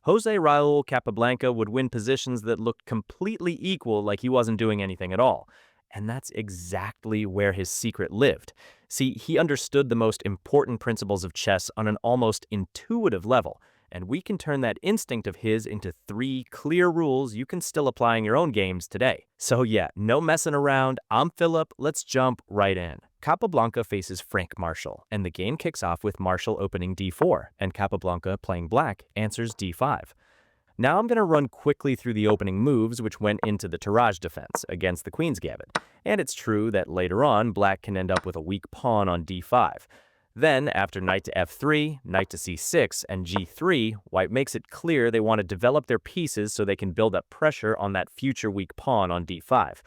Jose Raul Capablanca would win positions that looked completely equal, like he wasn't doing anything at all. And that's exactly where his secret lived. See, he understood the most important principles of chess on an almost intuitive level, and we can turn that instinct of his into three clear rules you can still apply in your own games today. So yeah, no messing around. I'm Philip. Let's jump right in. Capablanca faces Frank Marshall, and the game kicks off with Marshall opening d4, and Capablanca, playing black, answers d5. Now I'm going to run quickly through the opening moves which went into the tirage defense against the Queen's Gambit, and it's true that later on black can end up with a weak pawn on d5. Then, after knight to f3, knight to c6, and g3, white makes it clear they want to develop their pieces so they can build up pressure on that future weak pawn on d5.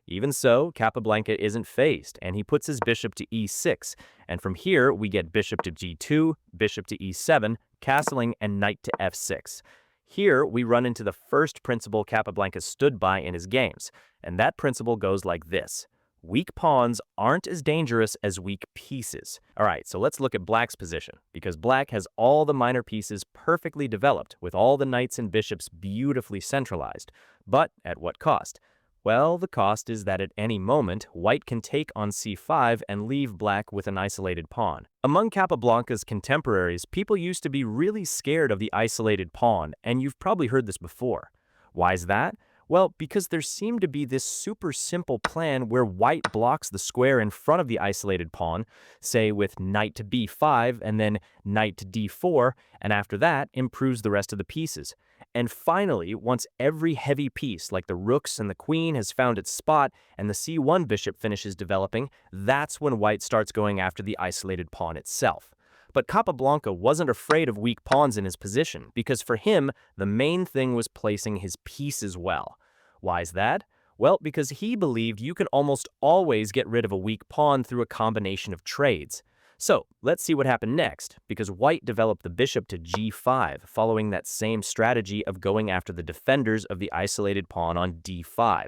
Even so, Capablanca isn't phased, and he puts his bishop to e6, and from here we get bishop to g2, bishop to e7, castling, and knight to f6. Here, we run into the first principle Capablanca stood by in his games, and that principle goes like this. Weak pawns aren't as dangerous as weak pieces. Alright, so let's look at black's position, because black has all the minor pieces perfectly developed, with all the knights and bishops beautifully centralized. But at what cost? Well, the cost is that at any moment, white can take on c5 and leave black with an isolated pawn. Among Capablanca's contemporaries, people used to be really scared of the isolated pawn, and you've probably heard this before. Why is that? Well, because there seemed to be this super simple plan where white blocks the square in front of the isolated pawn, say with knight to b5 and then knight to d4, and after that improves the rest of the pieces. And finally, once every heavy piece like the rooks and the queen has found its spot and the c1 bishop finishes developing, that's when white starts going after the isolated pawn itself. But Capablanca wasn't afraid of weak pawns in his position, because for him, the main thing was placing his pieces well. Why is that? Well, because he believed you could almost always get rid of a weak pawn through a combination of trades. So, let's see what happened next, because white developed the bishop to g5, following that same strategy of going after the defenders of the isolated pawn on d5.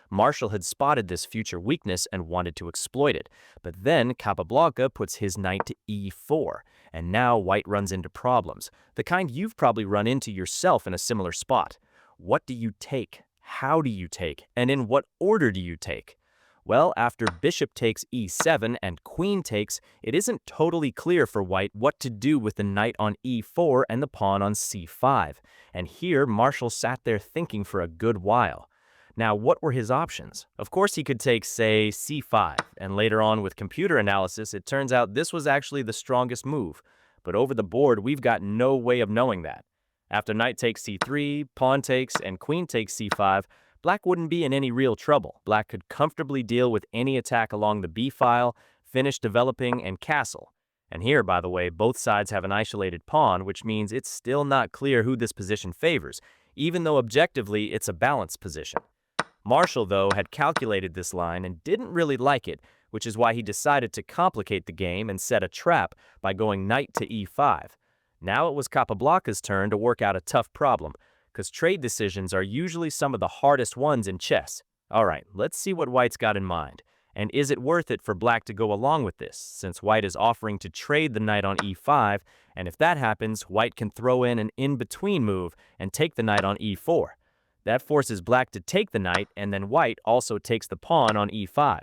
Marshall had spotted this future weakness and wanted to exploit it, but then Capablanca puts his knight to e4, and now white runs into problems, the kind you've probably run into yourself in a similar spot. What do you take? How do you take? And in what order do you take? Well, after bishop takes e7 and queen takes, it isn't totally clear for white what to do with the knight on e4 and the pawn on c5. And here, Marshall sat there thinking for a good while. Now, what were his options? Of course, he could take, say, c5, and later on with computer analysis, it turns out this was actually the strongest move. But over the board, we've got no way of knowing that. After knight takes c3, pawn takes, and queen takes c5, black wouldn't be in any real trouble. Black could comfortably deal with any attack along the b-file, finish developing, and castle. And here, by the way, both sides have an isolated pawn, which means it's still not clear who this position favors, even though objectively it's a balanced position. Marshall, though, had calculated this line and didn't really like it, which is why he decided to complicate the game and set a trap by going knight to e5. Now it was Capablanca's turn to work out a tough problem, because trade decisions are usually some of the hardest ones in chess. Alright, let's see what white's got in mind. And is it worth it for black to go along with this, since white is offering to trade the knight on e5, and if that happens, white can throw in an in-between move and take the knight on e4. That forces black to take the knight, and then white also takes the pawn on e5.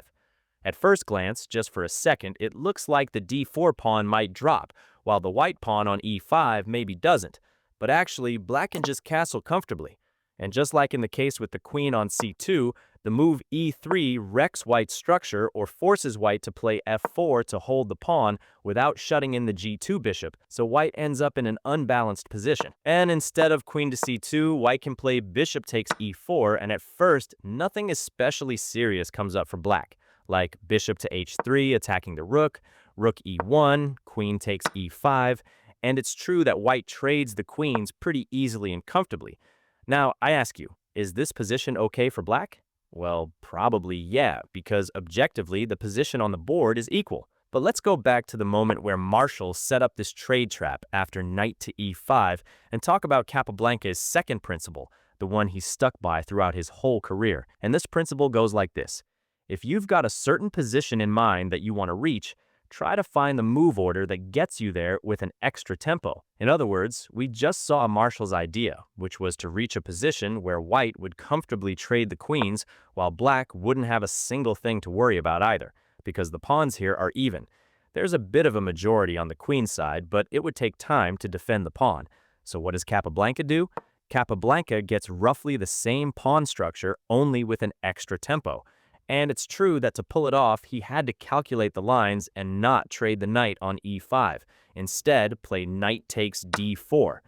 At first glance, just for a second, it looks like the d4 pawn might drop, while the white pawn on e5 maybe doesn't. But actually, black can just castle comfortably. And just like in the case with the queen on c2, the move e3 wrecks white's structure or forces white to play f4 to hold the pawn without shutting in the g2 bishop, so white ends up in an unbalanced position. And instead of queen to c2, white can play bishop takes e4, and at first, nothing especially serious comes up for black, like bishop to h3 attacking the rook, rook e1, queen takes e5, and it's true that white trades the queens pretty easily and comfortably. Now, I ask you, is this position okay for black? Well, probably yeah, because objectively the position on the board is equal. But let's go back to the moment where Marshall set up this trade trap after knight to e5 and talk about Capablanca's second principle, the one he stuck by throughout his whole career. And this principle goes like this. If you've got a certain position in mind that you want to reach, try to find the move order that gets you there with an extra tempo. In other words, we just saw Marshall's idea, which was to reach a position where white would comfortably trade the queens while black wouldn't have a single thing to worry about either, because the pawns here are even. There's a bit of a majority on the queen side, but it would take time to defend the pawn. So what does Capablanca do? Capablanca gets roughly the same pawn structure, only with an extra tempo. And it's true that to pull it off, he had to calculate the lines and not trade the knight on e5. Instead, play knight takes d4.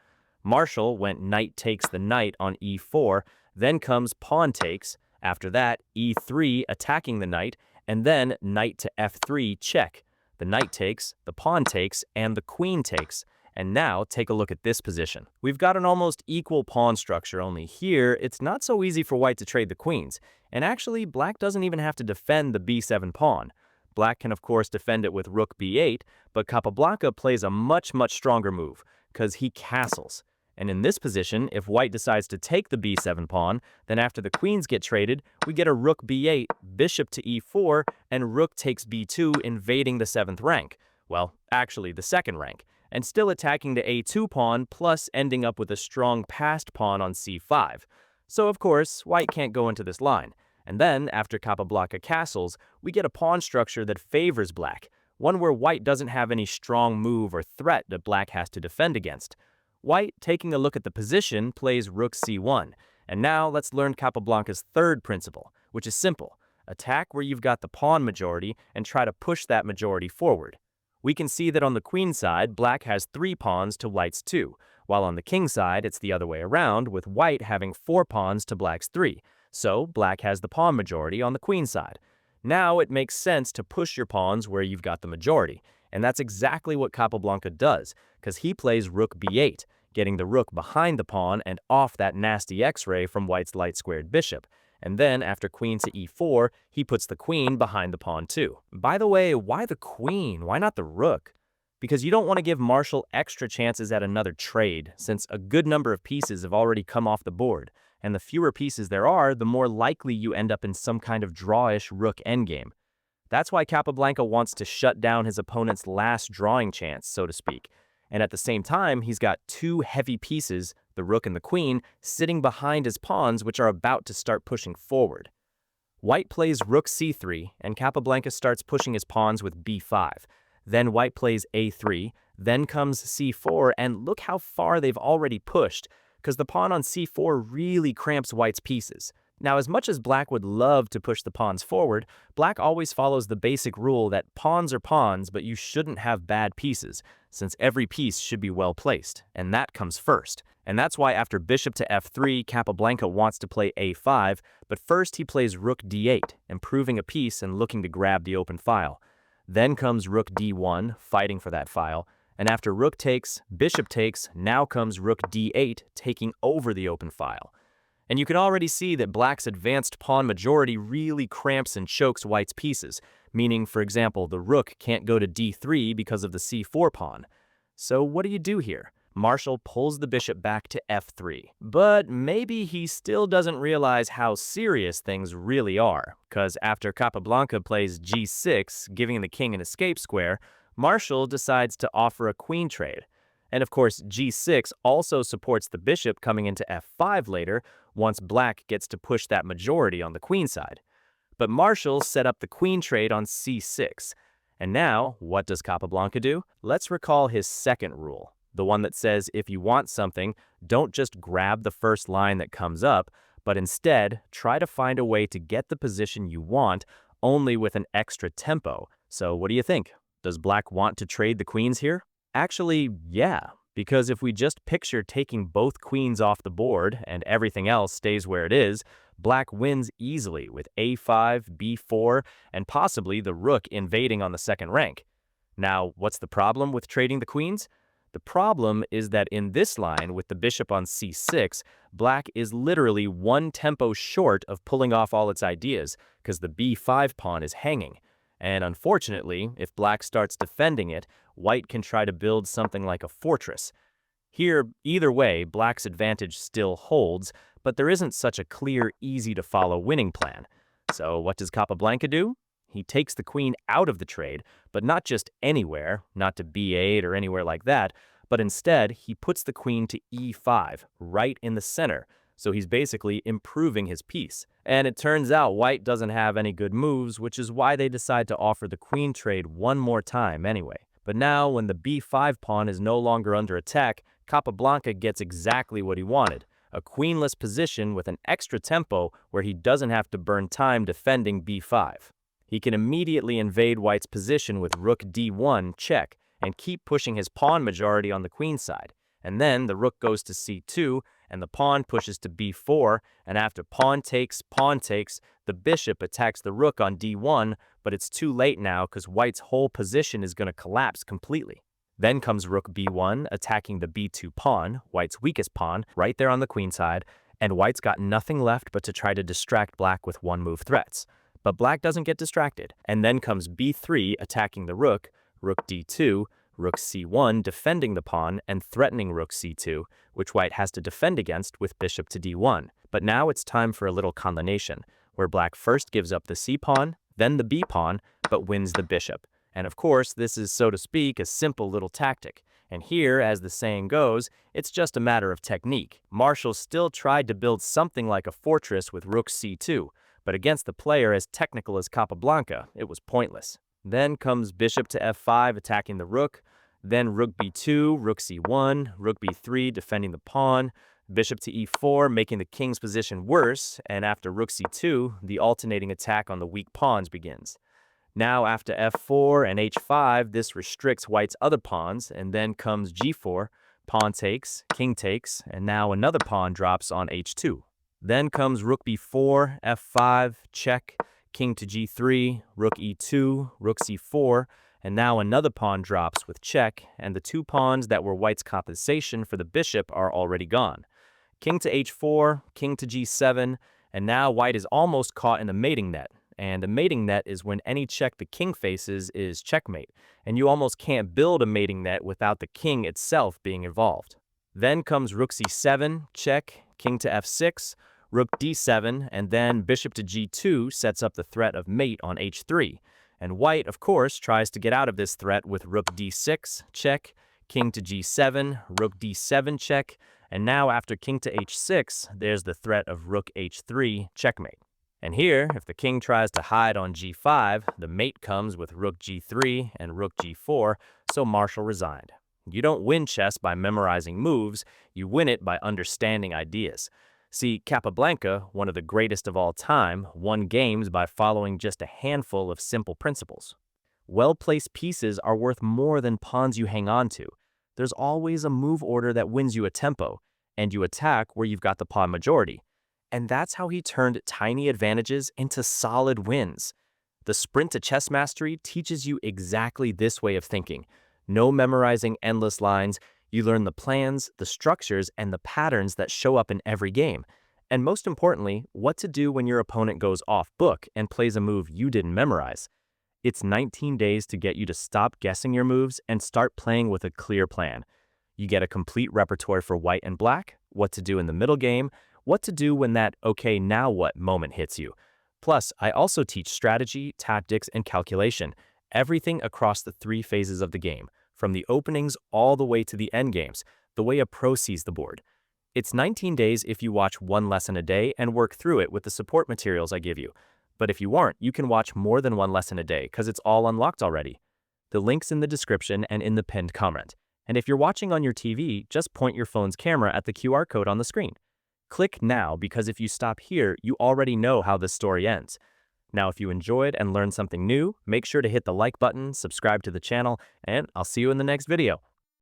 Marshall went knight takes the knight on e4, then comes pawn takes, after that e3 attacking the knight, and then knight to f3 check. The knight takes, the pawn takes, and the queen takes. And now take a look at this position. We've got an almost equal pawn structure, only here it's not so easy for white to trade the queens. And actually, black doesn't even have to defend the b7 pawn. Black can of course defend it with rook b8, but Capablanca plays a much stronger move, because he castles. And in this position, if white decides to take the b7 pawn, then after the queens get traded, we get a rook b8, bishop to e4, and rook takes b2, invading the 7th rank. Well, actually the 2nd rank. And still attacking the a2 pawn, plus ending up with a strong passed pawn on c5. So of course, white can't go into this line. And then, after Capablanca castles, we get a pawn structure that favors black, one where white doesn't have any strong move or threat that black has to defend against. White, taking a look at the position, plays rook c1. And now let's learn Capablanca's third principle, which is simple. Attack where you've got the pawn majority and try to push that majority forward. We can see that on the queen side, black has 3 pawns to white's 2, while on the king side, it's the other way around, with white having 4 pawns to black's 3. So black has the pawn majority on the queen side. Now it makes sense to push your pawns where you've got the majority, and that's exactly what Capablanca does, because he plays rook b8, getting the rook behind the pawn and off that nasty x-ray from white's light-squared bishop. And then, after queen to e4, he puts the queen behind the pawn too. By the way, why the queen? Why not the rook? Because you don't want to give Marshall extra chances at another trade, since a good number of pieces have already come off the board, and the fewer pieces there are, the more likely you end up in some kind of drawish rook endgame. That's why Capablanca wants to shut down his opponent's last drawing chance, so to speak. And at the same time, he's got 2 heavy pieces, the rook and the queen, sitting behind his pawns, which are about to start pushing forward. White plays rook c3, and Capablanca starts pushing his pawns with b5. Then white plays a3, then comes c4, and look how far they've already pushed, because the pawn on c4 really cramps white's pieces. Now, as much as black would love to push the pawns forward, black always follows the basic rule that pawns are pawns, but you shouldn't have bad pieces, since every piece should be well placed, and that comes first. And that's why after bishop to f3, Capablanca wants to play a5, but first he plays rook d8, improving a piece and looking to grab the open file. Then comes rook d1, fighting for that file, and after rook takes, bishop takes, now comes rook d8, taking over the open file. And you can already see that black's advanced pawn majority really cramps and chokes white's pieces, meaning, for example, the rook can't go to d3 because of the c4 pawn. So what do you do here? Marshall pulls the bishop back to f3. But maybe he still doesn't realize how serious things really are, because after Capablanca plays g6, giving the king an escape square, Marshall decides to offer a queen trade. And of course, g6 also supports the bishop coming into f5 later, once black gets to push that majority on the queen side. But Marshall set up the queen trade on c6. And now, what does Capablanca do? Let's recall his second rule, the one that says if you want something, don't just grab the first line that comes up, but instead try to find a way to get the position you want, only with an extra tempo. So what do you think? Does black want to trade the queens here? Actually, yeah, because if we just picture taking both queens off the board and everything else stays where it is, black wins easily with a5, b4, and possibly the rook invading on the 2nd rank. Now, what's the problem with trading the queens? The problem is that in this line, with the bishop on c6, black is literally one tempo short of pulling off all its ideas, because the b5 pawn is hanging. And unfortunately, if black starts defending it, white can try to build something like a fortress. Here, either way, black's advantage still holds, but there isn't such a clear, easy-to-follow winning plan. So what does Capablanca do? He takes the queen out of the trade, but not just anywhere, not to b8 or anywhere like that, but instead he puts the queen to e5, right in the center. So he's basically improving his piece. And it turns out white doesn't have any good moves, which is why they decide to offer the queen trade one more time anyway. But now, when the b5 pawn is no longer under attack, Capablanca gets exactly what he wanted. A queenless position with an extra tempo where he doesn't have to burn time defending b5. He can immediately invade white's position with rook d1 check and keep pushing his pawn majority on the queen side. And then the rook goes to c2, and the pawn pushes to b4, and after pawn takes, the bishop attacks the rook on d1, but it's too late now because white's whole position is going to collapse completely. Then comes rook b1, attacking the b2 pawn, white's weakest pawn, right there on the queen side, and white's got nothing left but to try to distract black with one-move threats. But black doesn't get distracted, and then comes b3, attacking the rook d2, rook c1 defending the pawn and threatening rook c2, which white has to defend against with bishop to d1. But now it's time for a little combination, where black first gives up the c-pawn, then the b-pawn, but wins the bishop. And of course, this is, so to speak, a simple little tactic. And here, as the saying goes, it's just a matter of technique. Marshall still tried to build something like a fortress with rook c2, but against the player as technical as Capablanca, it was pointless. Then comes bishop to f5 attacking the rook, then rook b2, rook c1, rook b3 defending the pawn, bishop to e4 making the king's position worse, and after rook c2, the alternating attack on the weak pawns begins. Now after f4 and h5, this restricts white's other pawns, and then comes g4, pawn takes, king takes, and now another pawn drops on h2. Then comes rook b4, f5, check, king to g3, rook e2, rook c4, and now another pawn drops with check, and the two pawns that were white's compensation for the bishop are already gone. King to h4, king to g7, and now white is almost caught in a mating net. And a mating net is when any check the king faces is checkmate, and you almost can't build a mating net without the king itself being involved. Then comes rook c7, check, king to f6, rook d7, and then bishop to g2 sets up the threat of mate on h3. And white, of course, tries to get out of this threat with rook d6, check, king to g7, rook d7 check, and now after king to h6, there's the threat of rook h3, checkmate. And here, if the king tries to hide on g5, the mate comes with rook g3 and rook g4, so Marshall resigned. You don't win chess by memorizing moves, you win it by understanding ideas. See, Capablanca, one of the greatest of all time, won games by following just a handful of simple principles. Well-placed pieces are worth more than pawns you hang on to. There's always a move order that wins you a tempo, and you attack where you've got the pawn majority. And that's how he turned tiny advantages into solid wins. The sprint to chess mastery teaches you exactly this way of thinking. No memorizing endless lines. You learn the plans, the structures, and the patterns that show up in every game. And most importantly, what to do when your opponent goes off book and plays a move you didn't memorize. It's 19 days to get you to stop guessing your moves and start playing with a clear plan. You get a complete repertoire for white and black, what to do in the middle game, what to do when that okay now what moment hits you. Plus, I also teach strategy, tactics, and calculation, everything across the three phases of the game, from the openings all the way to the endgames, the way a pro sees the board. It's 19 days if you watch one lesson a day and work through it with the support materials I give you. But if you aren't, you can watch more than one lesson a day because it's all unlocked already. The link's in the description and in the pinned comment. And if you're watching on your TV, just point your phone's camera at the QR code on the screen. Click now because if you stop here, you already know how this story ends. Now, if you enjoyed and learned something new, make sure to hit the like button, subscribe to the channel, and I'll see you in the next video.